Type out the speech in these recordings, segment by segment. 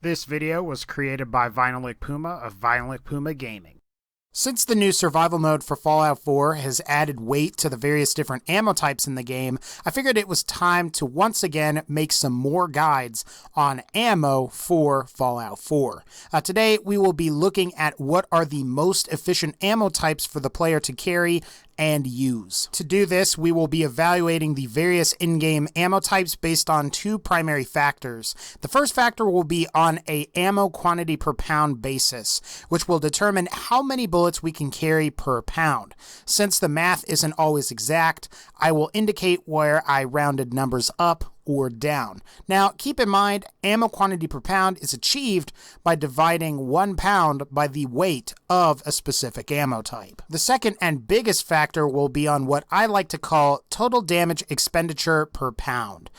This video was created by VinylicPuma of VinylicPumaGaming. Since the new survival mode for Fallout 4 has added weight to the various different ammo types in the game, I figured it was time to once again make some more guides on ammo for Fallout 4. Today we will be looking at what are the most efficient ammo types for the player to carry and use. To do this, we will be evaluating the various in-game ammo types based on two primary factors. The first factor will be on a ammo quantity per pound basis, which will determine how many bullets we can carry per pound. Since the math isn't always exact, I will indicate where I rounded numbers up or down. Now, keep in mind, ammo quantity per pound is achieved by dividing 1 pound by the weight of a specific ammo type. The second and biggest factor will be on what I like to call total damage expenditure per pound.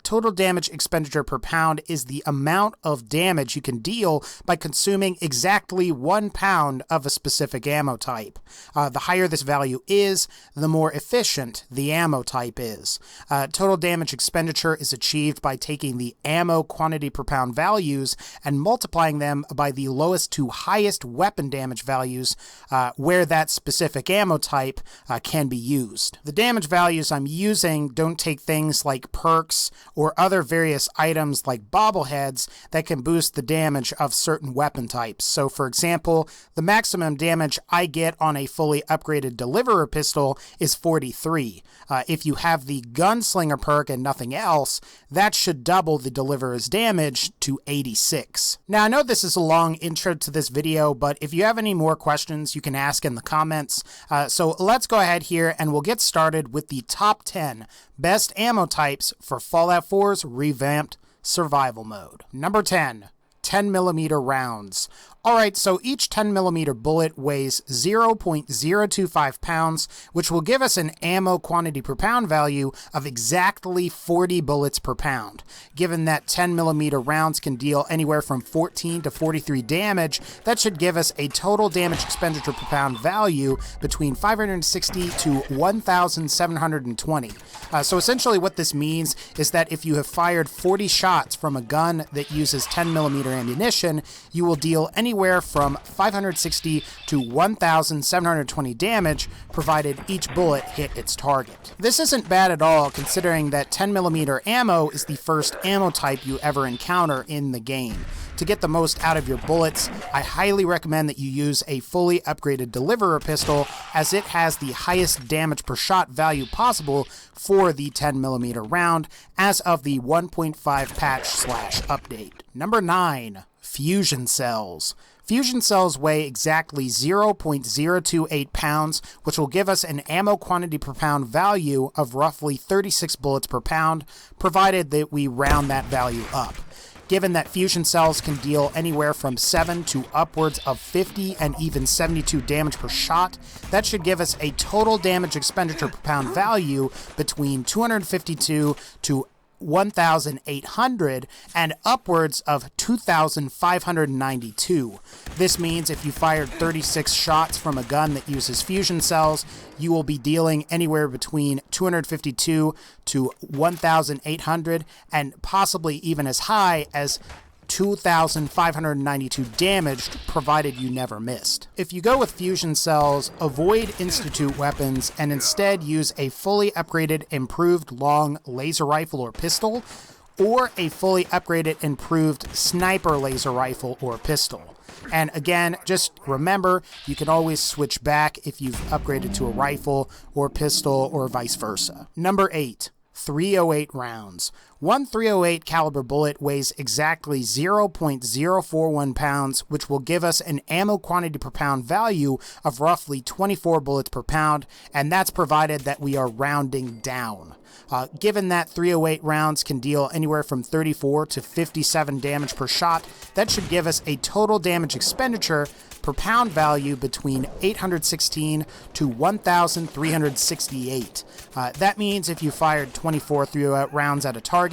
Total damage expenditure per pound is the amount of damage you can deal by consuming exactly 1 pound of a specific ammo type. The higher this value is, the more efficient the ammo type is. Total damage expenditure is achieved by taking the ammo quantity per pound values and multiplying them by the lowest to highest weapon damage values where that specific ammo type can be used. The damage values I'm using don't take things like perks or other various items like bobbleheads that can boost the damage of certain weapon types. So for example, the maximum damage I get on a fully upgraded deliverer pistol is 43. If you have the gunslinger perk and nothing else, that should double the deliverer's damage to 86. Now, I know this is a long intro to this video, but if you have any more questions, you can ask in the comments. So let's go ahead here and we'll get started with the top 10 best ammo types for Fallout 4's Revamped Survival Mode. Number 10. 10mm rounds. Alright, so each 10mm bullet weighs 0.025 pounds, which will give us an ammo quantity per pound value of exactly 40 bullets per pound. Given that 10mm rounds can deal anywhere from 14 to 43 damage, that should give us a total damage expenditure per pound value between 560 to 1,720. So essentially what this means is that if you have fired 40 shots from a gun that uses 10mm ammunition, you will deal anywhere from 560 to 1,720 damage, provided each bullet hit its target. This isn't bad at all, considering that 10mm ammo is the first ammo type you ever encounter in the game. To get the most out of your bullets, I highly recommend that you use a fully upgraded deliverer pistol, as it has the highest damage per shot value possible for the 10mm round as of the 1.5 patch/update. Number 9. Fusion cells. Fusion cells weigh exactly 0.028 pounds, which will give us an ammo quantity per pound value of roughly 36 bullets per pound, provided that we round that value up. Given that fusion cells can deal anywhere from 7 to upwards of 50 and even 72 damage per shot, that should give us a total damage expenditure per pound value between 252 to 1,800 and upwards of 2,592. This means if you fired 36 shots from a gun that uses fusion cells, you will be dealing anywhere between 252 to 1,800 and possibly even as high as 2,592 damage, provided you never missed. If you go with fusion cells, avoid institute weapons and instead use a fully upgraded improved long laser rifle or pistol, or a fully upgraded improved sniper laser rifle or pistol. And again, just remember, you can always switch back if you've upgraded to a rifle or pistol or vice versa. Number 8. 308 rounds. One .308 caliber bullet weighs exactly 0.041 pounds, which will give us an ammo quantity per pound value of roughly 24 bullets per pound, and that's provided that we are rounding down. Given that 308 rounds can deal anywhere from 34 to 57 damage per shot, that should give us a total damage expenditure per pound value between 816 to 1,368. That means if you fired 24 308 rounds at a target,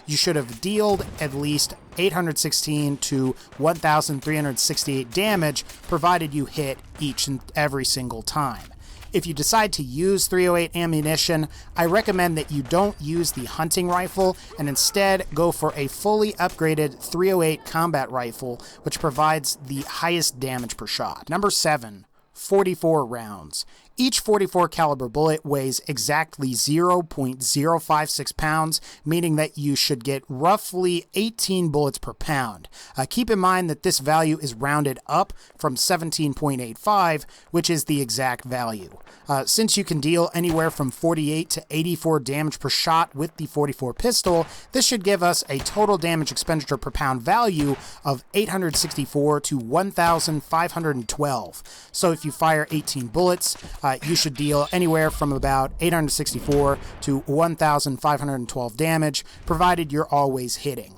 you should have dealt at least 816 to 1,368 damage, provided you hit each and every single time. If you decide to use 308 ammunition, I recommend that you don't use the hunting rifle and instead go for a fully upgraded 308 combat rifle, which provides the highest damage per shot. Number 7. 44 rounds. Each 44 caliber bullet weighs exactly 0.056 pounds, meaning that you should get roughly 18 bullets per pound. Keep in mind that this value is rounded up from 17.85, which is the exact value. Since you can deal anywhere from 48 to 84 damage per shot with the 44 pistol, this should give us a total damage expenditure per pound value of 864 to 1,512. So if you fire 18 bullets, you should deal anywhere from about 864 to 1,512 damage, provided you're always hitting.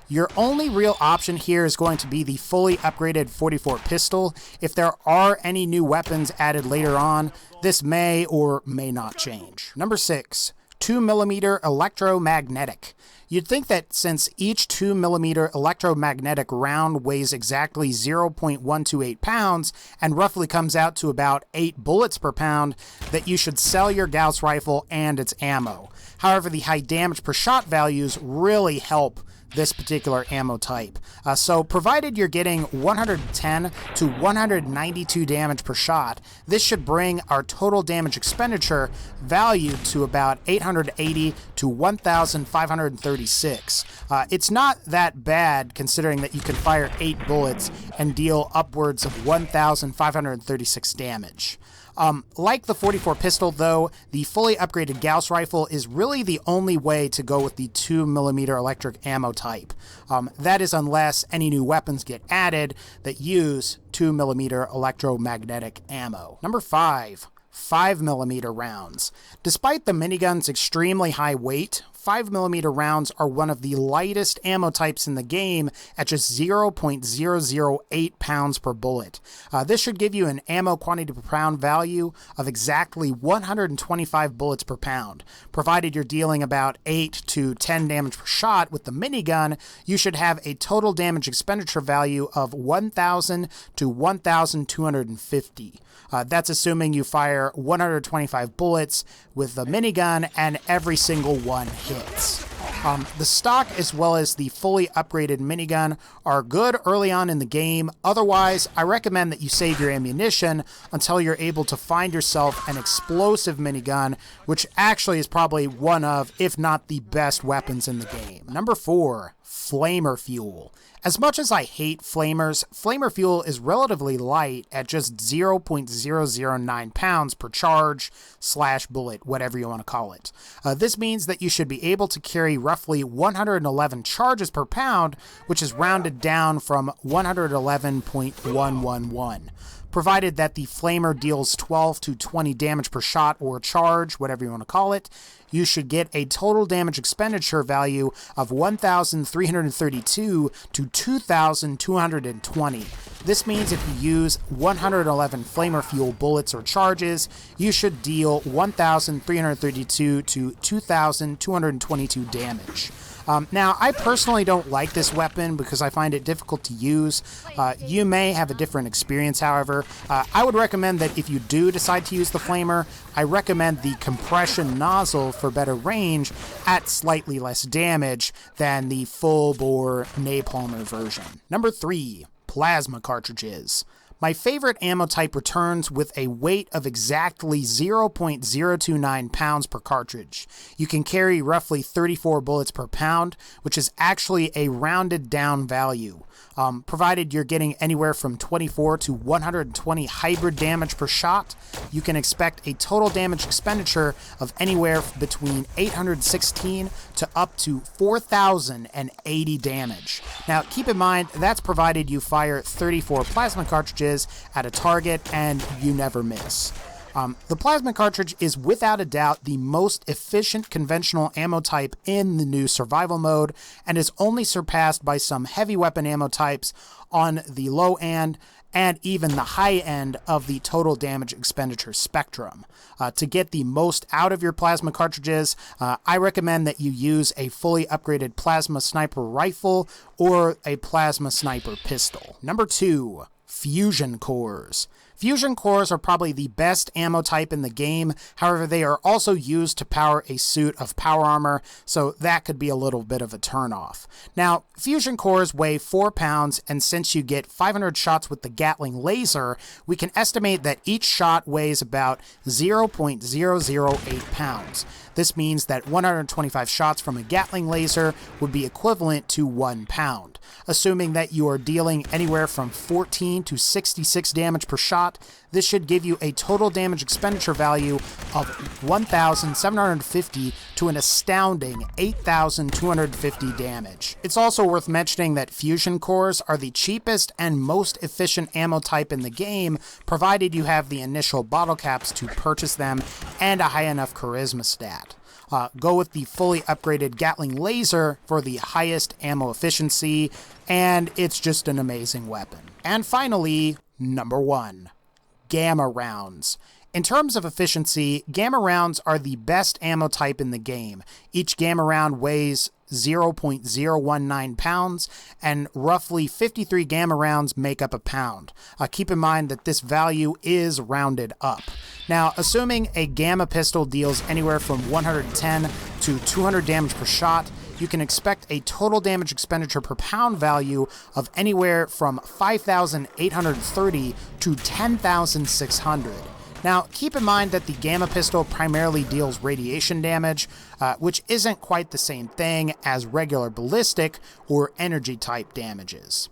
Your only real option here is going to be the fully upgraded 44 pistol. If there are any new weapons added later on, this may or may not change. Number 6. 2mm electromagnetic. You'd think that since each 2mm electromagnetic round weighs exactly 0.128 pounds and roughly comes out to about 8 bullets per pound, that you should sell your Gauss rifle and its ammo. However, the high damage per shot values really help this particular ammo type. So provided you're getting 110 to 192 damage per shot, this should bring our total damage expenditure value to about 880 to 1,536. It's not that bad considering that you can fire 8 bullets and deal upwards of 1,536 damage. Like the 44 pistol, though, the fully upgraded Gauss rifle is really the only way to go with the 2mm electric ammo type. That is unless any new weapons get added that use 2mm electromagnetic ammo. Number 5. 5mm rounds. Despite the minigun's extremely high weight, 5mm rounds are one of the lightest ammo types in the game at just 0.008 pounds per bullet. This should give you an ammo quantity per pound value of exactly 125 bullets per pound. Provided you're dealing about 8 to 10 damage per shot with the minigun, you should have a total damage expenditure value of 1,000 to 1,250. That's assuming you fire 125 bullets with the minigun and every single one hits. The stock as well as the fully upgraded minigun are good early on in the game. Otherwise, I recommend that you save your ammunition until you're able to find yourself an explosive minigun, which actually is probably one of, if not the best weapons in the game. Number 4. Flamer fuel. As much as I hate flamers, flamer fuel is relatively light at just 0.009 pounds per charge / bullet, whatever you want to call it. This means that you should be able to carry roughly 111 charges per pound, which is rounded down from 111.111. Provided that the flamer deals 12 to 20 damage per shot or charge, whatever you want to call it, you should get a total damage expenditure value of 1,332 to 2,220. This means if you use 111 flamer fuel bullets or charges, you should deal 1,332 to 2,222 damage. Now, I personally don't like this weapon because I find it difficult to use. You may have a different experience, however. I would recommend that if you do decide to use the flamer, I recommend the compression nozzle for better range at slightly less damage than the full-bore napalmer version. Number 3. Plasma cartridges. My favorite ammo type returns with a weight of exactly 0.029 pounds per cartridge. You can carry roughly 34 bullets per pound, which is actually a rounded down value. Provided you're getting anywhere from 24 to 120 hybrid damage per shot, you can expect a total damage expenditure of anywhere between 816 to up to 4,080 damage. Now, keep in mind, that's provided you fire 34 plasma cartridges at a target and you never miss. The plasma cartridge is without a doubt the most efficient conventional ammo type in the new survival mode and is only surpassed by some heavy weapon ammo types on the low end and even the high end of the total damage expenditure spectrum. To get the most out of your plasma cartridges, I recommend that you use a fully upgraded plasma sniper rifle or a plasma sniper pistol. Number 2. Fusion cores. Fusion cores are probably the best ammo type in the game, however they are also used to power a suit of power armor, so that could be a little bit of a turnoff. Now, fusion cores weigh 4 pounds, and since you get 500 shots with the Gatling laser, we can estimate that each shot weighs about 0.008 pounds. This means that 125 shots from a Gatling laser would be equivalent to 1 pound. Assuming that you are dealing anywhere from 14 to 66 damage per shot, this should give you a total damage expenditure value of 1,750 to an astounding 8,250 damage. It's also worth mentioning that fusion cores are the cheapest and most efficient ammo type in the game, provided you have the initial bottle caps to purchase them and a high enough charisma stat. Go with the fully upgraded Gatling laser for the highest ammo efficiency, and it's just an amazing weapon. And finally, number 1, Gamma rounds. In terms of efficiency, Gamma rounds are the best ammo type in the game. Each Gamma round weighs 0.019 pounds, and roughly 53 Gamma rounds make up a pound. Keep in mind that this value is rounded up. Now, assuming a Gamma pistol deals anywhere from 110 to 200 damage per shot, you can expect a total damage expenditure per pound value of anywhere from 5,830 to 10,600. Now, keep in mind that the Gamma pistol primarily deals radiation damage, which isn't quite the same thing as regular ballistic or energy type damages.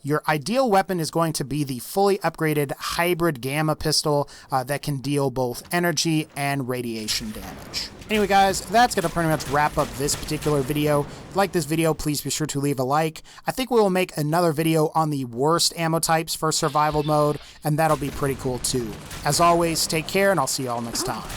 Your ideal weapon is going to be the fully upgraded hybrid Gamma pistol that can deal both energy and radiation damage. Anyway guys, that's going to pretty much wrap up this particular video. If you like this video, please be sure to leave a like. I think we will make another video on the worst ammo types for survival mode, and that'll be pretty cool too. As always, take care, and I'll see you all next time.